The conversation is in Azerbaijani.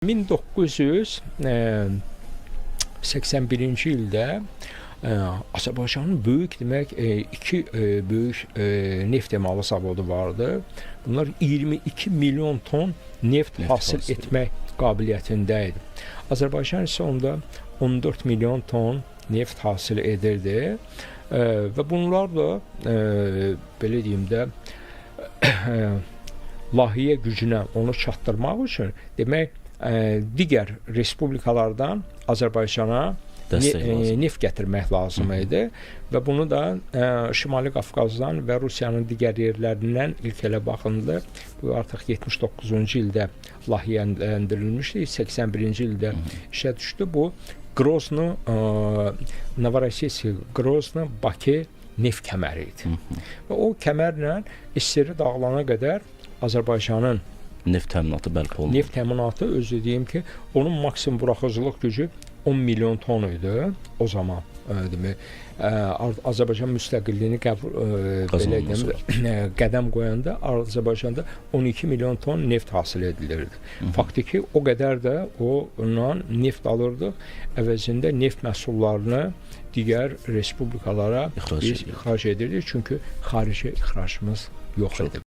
1981-ci ildə Azərbaycanın böyük iki böyük neft emalı zavodu vardı. Bunlar 22 milyon ton neft hasil etmək qabiliyyətində idi. Azərbaycan isə onda 14 milyon ton neft hasil edirdi və bunlar da belə deyim də layihə gücünə onu çatdırmaq üçün demək digər respublikalardan Azərbaycana neft gətirmək lazım idi və bunu da Şimali Qafqazdan və Rusiyanın digər yerlərindən ilk elə baxındı. Bu artıq 79-cu ildə layihələndirilmişdi, 81-ci ildə işə düşdü. Bu Grozny, Novorossiysk, Grozny, Bakı neft kəməri idi. Və o kəmərlə SSR dağılana qədər Azərbaycanın neft təminatı bərpa olundu. Neft təminatı, özü deyim ki, onun maksimum buraxıcılıq gücü 10 milyon ton idi o zaman. Azərbaycan müstəqilliyini qədəm qoyanda Azərbaycanda 12 milyon ton neft hasil edilirdi. Faktiki o qədər də ondan neft alırdıq. Əvəzində neft məhsullarını digər respublikalara ixrac edirdik. Çünki xarici ixracımız yox idi.